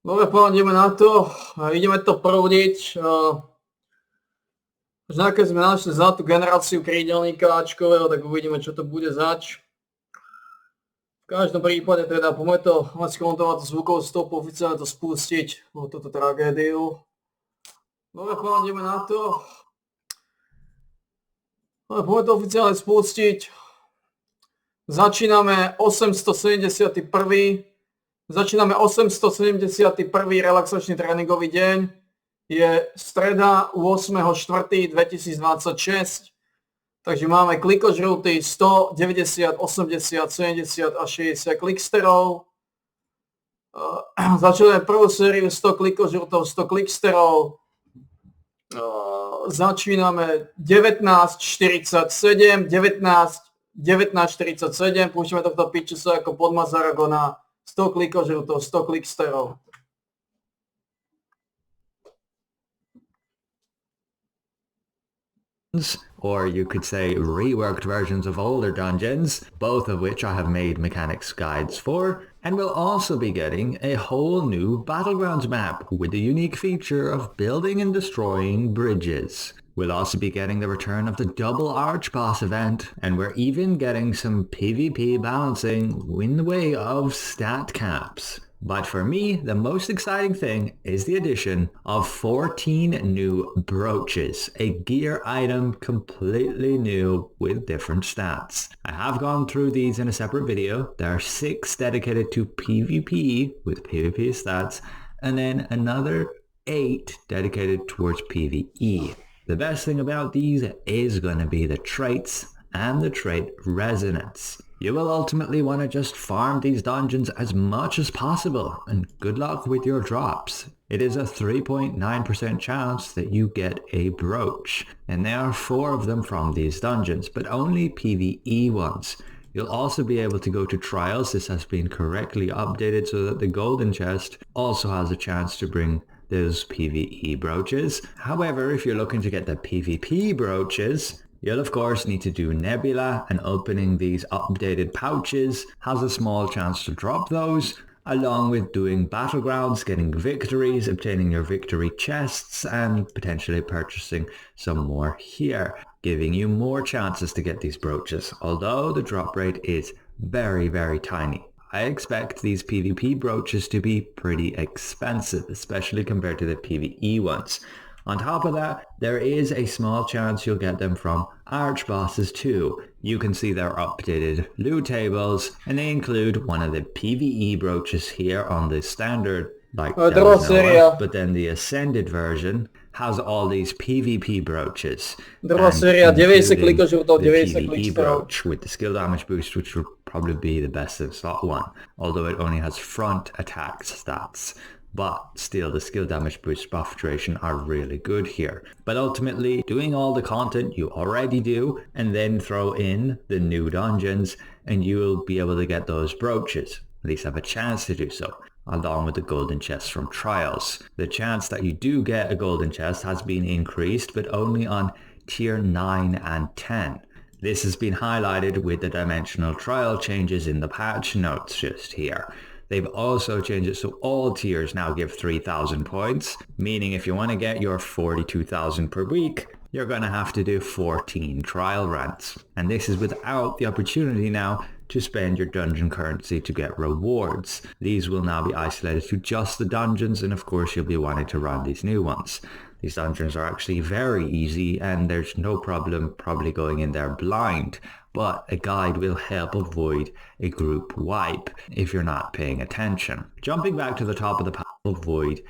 Dobre, ideme na to. Ideme to prúdiť. Keď sme našli zlatú generáciu krídelníka Ačkového, tak uvidíme, čo to bude zač. V každom prípade teda poďme to skomentovať zvukovú stopu, oficiálne to spustiť, túto tragédiu. Dobre, ideme na to. Poďme to oficiálne spustiť. Začíname 871. relaxačný tréningový deň. Je streda 8.4.2026. Takže máme klikožrutý 100, 90, 80, 70 a 60 kliksterov. Začíname prvú sériu 100 klikožrutov, 100 kliksterov. Začíname 19.47, 19.47, púšťame tohto pičusa ako podmaz Aragona, 100 klikožrutov, 100 kliksterov. Or you could say reworked versions of older dungeons, both of which I have made mechanics guides for, and we'll also be getting a whole new Battlegrounds map with the unique feature of building and destroying bridges. We'll also be getting the return of the double arch boss event, and we're even getting some PvP balancing in the way of stat caps. But for me, the most exciting thing is the addition of 14 new brooches, a gear item completely new with different stats. I have gone through these in a separate video. There are 6 dedicated to PvP with PvP stats, and then another 8 dedicated towards PvE. The best thing about these is going to be the traits and the trait resonance. You will ultimately want to just farm these dungeons as much as possible, and good luck with your drops. It is a 3.9% chance that you get a brooch, and there are 4 of them from these dungeons, but only PvE ones. You'll also be able to go to trials. This has been correctly updated so that the golden chest also has a chance to bring those PvE brooches. However, if you're looking to get the PvP brooches, you'll of course need to do Nebula, and opening these updated pouches has a small chance to drop those, along with doing Battlegrounds, getting victories, obtaining your victory chests, and potentially purchasing some more here, giving you more chances to get these brooches, although the drop rate is very, very tiny. I expect these PvP brooches to be pretty expensive, especially compared to the PvE ones. On top of that, there is a small chance you'll get them from arch bosses too. You can see their updated loot tables, and they include one of the PvE brooches here on the standard, like but then the ascended version has all these PvP brooches. Druhá séria, 90 klikožrutov, 90 PvE brooch with the skill damage boost, which will probably be the best in slot 1, although it only has front attack stats. But still, the skill damage boost buff duration are really good here. But ultimately, doing all the content you already do, and then throw in the new dungeons, and you will be able to get those brooches. At least have a chance to do so, along with the golden chests from trials. The chance that you do get a golden chest has been increased, but only on tier 9 and 10. This has been highlighted with the dimensional trial changes in the patch notes just here. They've also changed it so all tiers now give 3,000 points, meaning if you want to get your 42,000 per week, you're going to have to do 14 trial runs. And this is without the opportunity now to spend your dungeon currency to get rewards. These will now be isolated to just the dungeons, and of course you'll be wanting to run these new ones. These dungeons are actually very easy, and there's no problem probably going in there blind, but a guide will help avoid a group wipe if you're not paying attention. Jumping back to the top of the path, avoid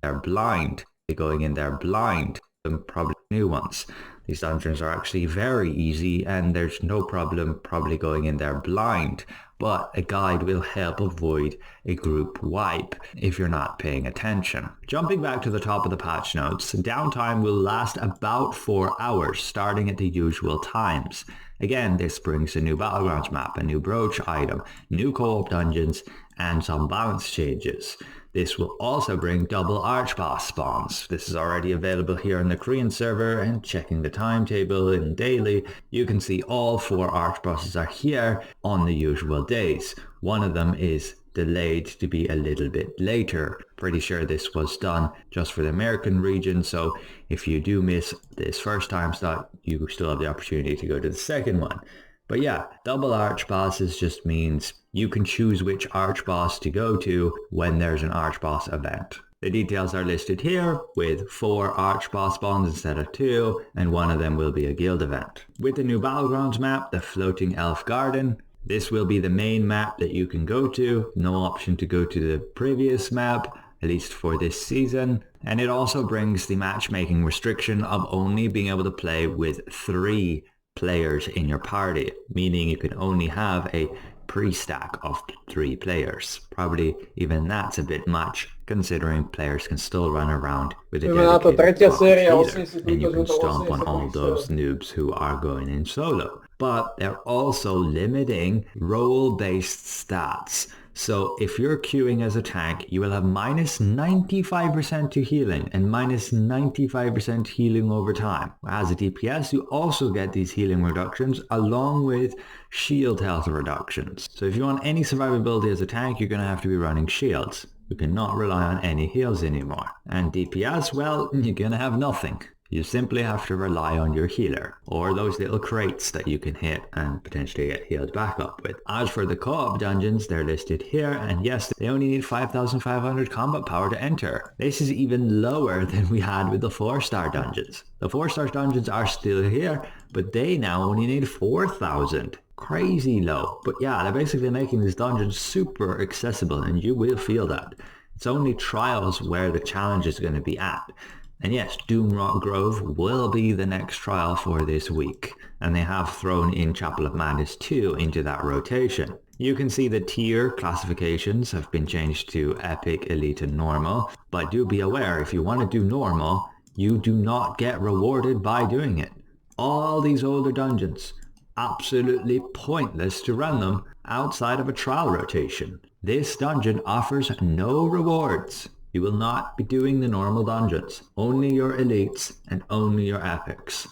they're blind, going in there blind, and probably new ones. These dungeons are actually very easy, and there's no problem probably going in there blind, but a guide will help avoid a group wipe if you're not paying attention. Jumping back to the top of the patch notes, downtime will last about 4 hours, starting at the usual times. Again, this brings a new Battlegrounds map, a new brooch item, new co-op dungeons, and some balance changes. This will also bring double arch boss spawns. This is already available here in the Korean server, and checking the timetable in daily, you can see all 4 arch bosses are here on the usual days. One of them is delayed to be a little bit later, Pretty sure this was done just for the American region, so if you do miss this first time slot, you still have the opportunity to go to the second one. But yeah, double arch bosses just means you can choose which arch boss to go to when there's an arch boss event. The details are listed here with 4 arch boss spawns instead of 2, and one of them will be a guild event. With the new Battlegrounds map, the Floating Elf Garden, this will be the main map that you can go to. No option to go to the previous map, at least for this season. And it also brings the matchmaking restriction of only being able to play with 3 players in your party, meaning you can only have a pre-stack of 3 players. Probably even that's a bit much, considering players can still run around with a dedicated healer, and you can stomp on all those noobs who are going in solo. But they're also limiting role-based stats. So if you're queuing as a tank, you will have minus 95% to healing and minus 95% healing over time. As a DPS, you also get these healing reductions along with shield health reductions. So if you want any survivability as a tank, you're going to have to be running shields. You cannot rely on any heals anymore. And DPS, well, you're going to have nothing. You simply have to rely on your healer, or those little crates that you can hit and potentially get healed back up with. As for the co-op dungeons, they're listed here, and yes, they only need 5,500 combat power to enter. This is even lower than we had with the 4-star dungeons. The 4-star dungeons are still here, but they now only need 4,000. Crazy low. But yeah, they're basically making these dungeons super accessible, and you will feel that. It's only trials where the challenge is going to be at. And yes, Doomrock Grove will be the next trial for this week, and they have thrown in Chapel of Madness 2 into that rotation. You can see the tier classifications have been changed to Epic, Elite and Normal, but do be aware, if you want to do Normal, you do not get rewarded by doing it. All these older dungeons, absolutely pointless to run them outside of a trial rotation. This dungeon offers no rewards. You will not be doing the normal dungeons, only your elites and only your epics.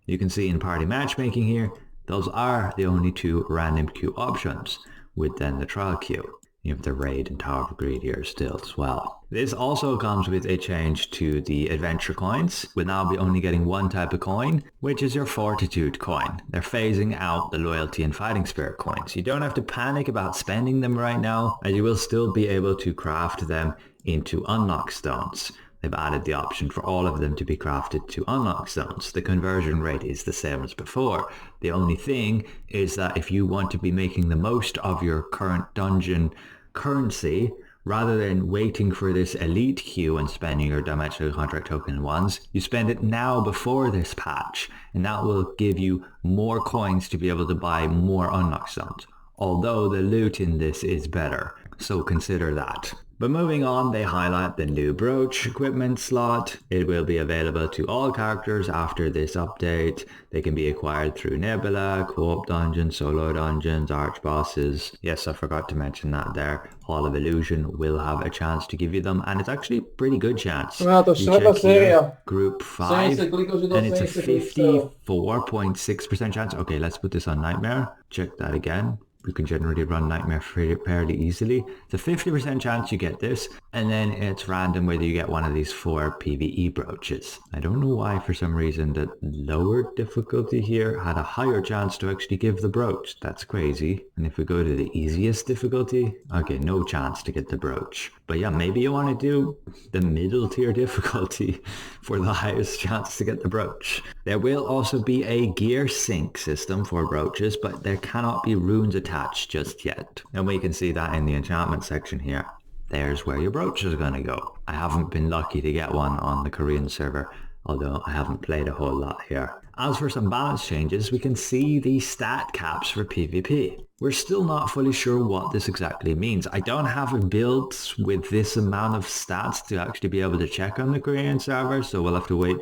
You can see in party matchmaking here, those are the only 2 random queue options, with then the trial queue. You have the raid and Tower of Greed here still as well. This also comes with a change to the adventure coins. We'll now be only getting 1 type of coin, which is your fortitude coin. They're phasing out the loyalty and fighting spirit coins. You don't have to panic about spending them right now, and you will still be able to craft them into unlock stones. They've added the option for all of them to be crafted to unlock stones. The conversion rate is the same as before. The only thing is that if you want to be making the most of your current dungeon currency, rather than waiting for this elite queue and spending your dimensional contract token ones, you spend it now before this patch, and that will give you more coins to be able to buy more unlock stones. Although the loot in this is better, so consider that. But moving on, they highlight the new brooch equipment slot. It will be available to all characters after this update. They can be acquired through Nebula, co-op dungeons, solo dungeons, arch bosses. Yes, I forgot to mention that there. Hall of Illusion will have a chance to give you them, and it's actually a pretty good chance. to čtvrtá séria. Group 5, and it's a 54.6% chance. Okay, let's put this on Nightmare. Check that again. You can generally run Nightmare fairly easily. It's a 50% chance you get this, and then it's random whether you get one of these 4 PvE brooches. I don't know why, for some reason, the lower difficulty here had a higher chance to actually give the brooch. That's crazy. And if we go to the easiest difficulty, okay, no chance to get the brooch. But yeah, maybe you want to do the middle tier difficulty for the highest chance to get the brooch. There will also be a gear sync system for brooches, but there cannot be runes attached just yet. And we can see that in the enchantment section here. There's where your brooch is going to go. I haven't been lucky to get one on the Korean server, although I haven't played a whole lot here. As for some balance changes, we can see the stat caps for PvP. We're still not fully sure what this exactly means. I don't have a build with this amount of stats to actually be able to check on the Korean server, so we'll have to wait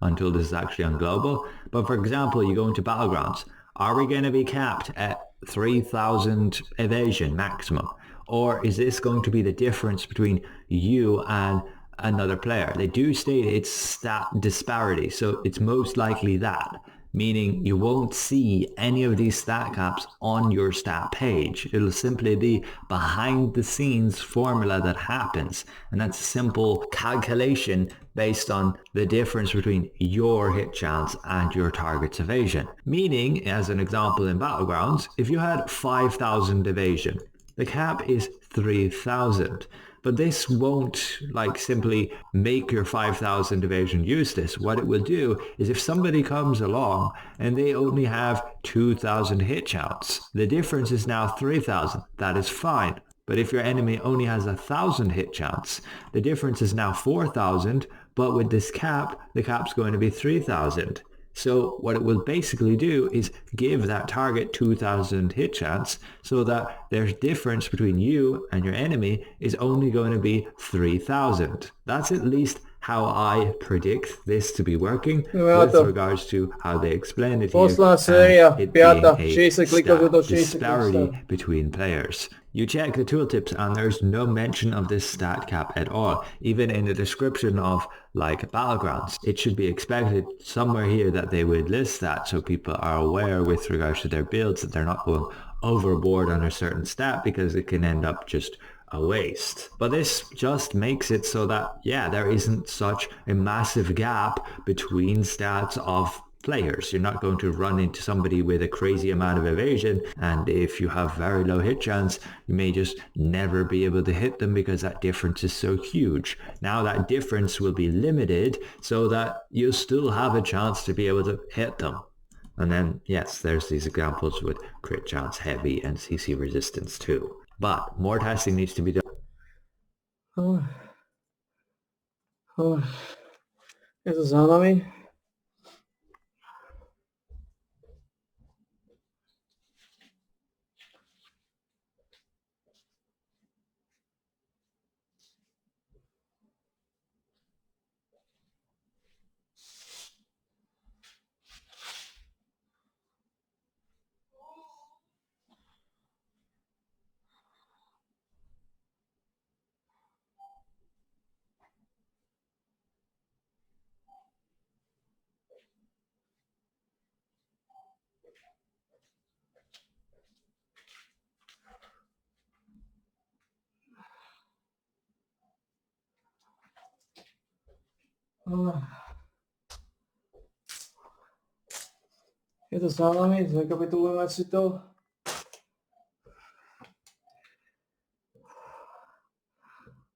until this is actually on global. But for example, you go into Battlegrounds. Are we going to be capped at 3,000 evasion maximum? Or is this going to be the difference between you and another player? They do state it's stat disparity, so it's most likely that. meaning you won't see any of these stat caps on your stat page. It'll simply be behind the scenes formula that happens, and that's a simple calculation based on the difference between your hit chance and your target's evasion. Meaning, as an example in Battlegrounds, if you had 5,000 evasion, the cap is 3,000. But this won't simply make your 5,000 evasion useless. What it will do is if somebody comes along and they only have 2,000 hit chance, the difference is now 3,000. That is fine. But if your enemy only has 1,000 hit chance, the difference is now 4,000. But with this cap, the cap's going to be 3,000. So what it will basically do is give that target 2,000 hit chance so that their difference between you and your enemy is only going to be 3,000. That's at least how I predict this to be working with regards to how they explain it here. It being a disparity between players. You check the tooltips and there's no mention of this stat cap at all. Even in the description of Battlegrounds, it should be expected somewhere here that they would list that so people are aware with regards to their builds that they're not going overboard on a certain stat, because it can end up just a waste. But this just makes it so that, there isn't such a massive gap between stats of players. You're not going to run into somebody with a crazy amount of evasion, and if you have very low hit chance, you may just never be able to hit them because that difference is so huge. Now that difference will be limited so that you'll still have a chance to be able to hit them. And then, yes, there's these examples with crit chance, heavy, and CC resistance too. But more testing needs to be done. Je to za nami. Je to za nami, zrekapitulujeme si to.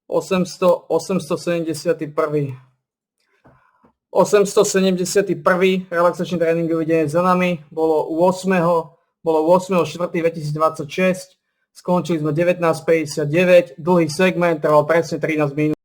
...871. relaxačný tréningový deň za nami. Bolo 8.4.2026. Skončili sme 19.59. Dlhý segment, trval presne 13 minút.